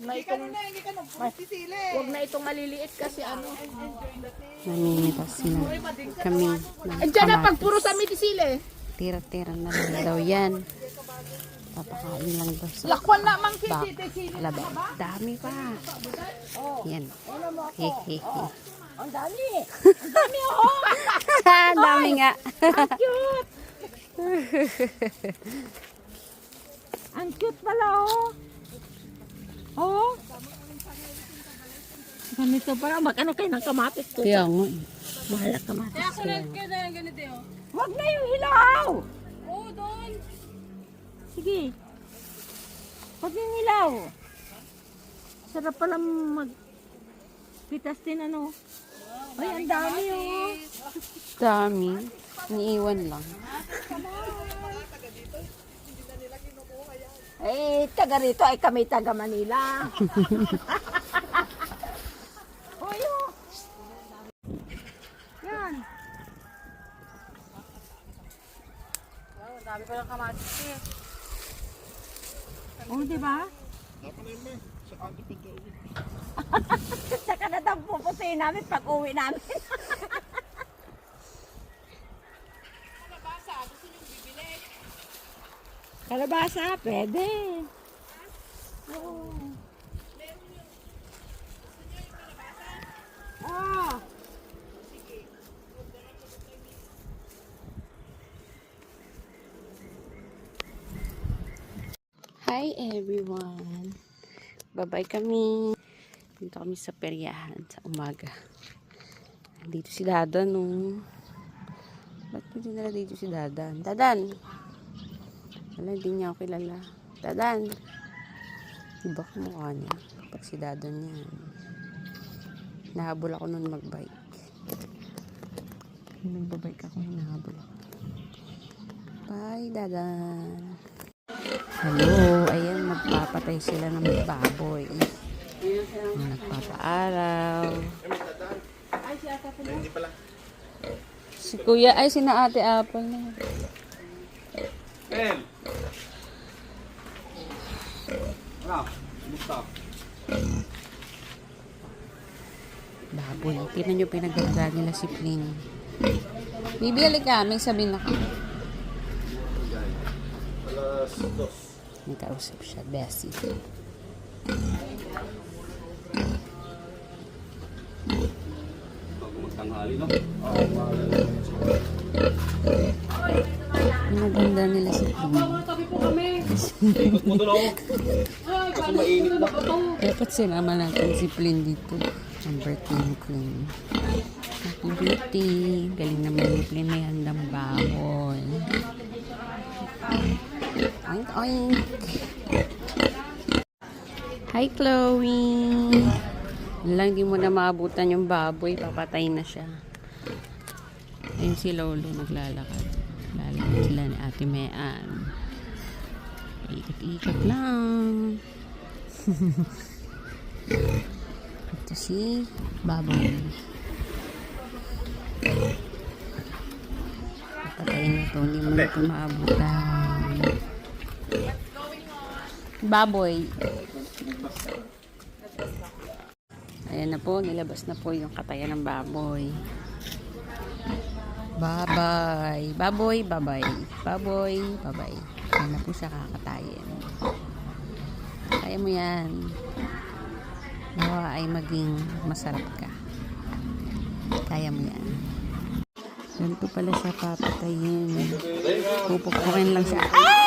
na itong, wag na itong maliliit kasi ano. Namimitas sila kami ng Andiyan na pag kamatis. puro sa mitisile. Tira-tira na lang daw yan. Papakain lang daw sa Lakwan na mang bak. kitisile. Laba. Dami pa. Yan. Hehehe. Ang dami. Ang dami oh. Ang dami nga. Cute. Ang cute pala oh. Oh. Ganito para mag-ano kayo ng kamatis ko. Kaya nga. Mahal ang kamatis. Kaya na yung ganito yun. Wag na yung hilaw. Oo, doon. Sige. Wag yung hilaw. Sarap pala magpitas din ano. Ay, ang dami oh. Dami. Iniiwan lang. Eh, taga rito ay kami taga Manila. Oy, oh. Yan. Wow, ang dami pa ng kamatis eh. Oh, di ba? Saka na daw pupusin namin pag uwi namin. Kalabasa, gusto nyo bibili? Kalabasa, pwede. Oh. Oh. Hi everyone. Bye-bye kami. Dito kami sa peryahan sa umaga. Dito si Dadan no. Ba't mo dinala dito si Dadan? Dadan! Wala, hindi niya ako kilala. Dadan! Iba ko mukha niya. Kapag si Dadan yan. Nahabol ako nun magbike. Nagbabike ako, nahabol ako. Bye, Dadan! Hello, ayan, magpapatay sila ng baboy. Nagpapaaraw. Si Kuya, ay sina Ate Apple na. Ben! Ano? Kumusta? Baboy. Tingnan nyo pinagdagdag nila si Pling. Bibili ka, may sabihin na ka. Alas 2. May kausap siya, Bessie. Bago magtanghali, no? Pinagdagdag nila si Pling. Tabi po kami. Ikot mo doon ako. Ay, Kasi mainit na. Dapat sinama natin si Pling dito. Ang birthday ni Pling. Happy birthday. Galing naman ni Pling. May handang baboy. Oink, oink. Hi, Chloe. Lang, di mo na maabutan yung baboy. Papatay na siya. Ayun si Lolo naglalakad. Lalakad sila ni Ate Mean. Ikot-ikot lang. Ito si baboy. Papatayin na ito. Hindi mo na ito maabutan. Baboy. Ayan na po. Nilabas na po yung katayan ng baboy. Bye-bye. Baboy, bye-bye. Baboy, bye-bye. Ayan na po siya kakatayin. Kaya mo yan. Nawa ay maging masarap ka. Kaya mo yan. Ganito pala siya papatayin. Pupukurin lang siya. Ah!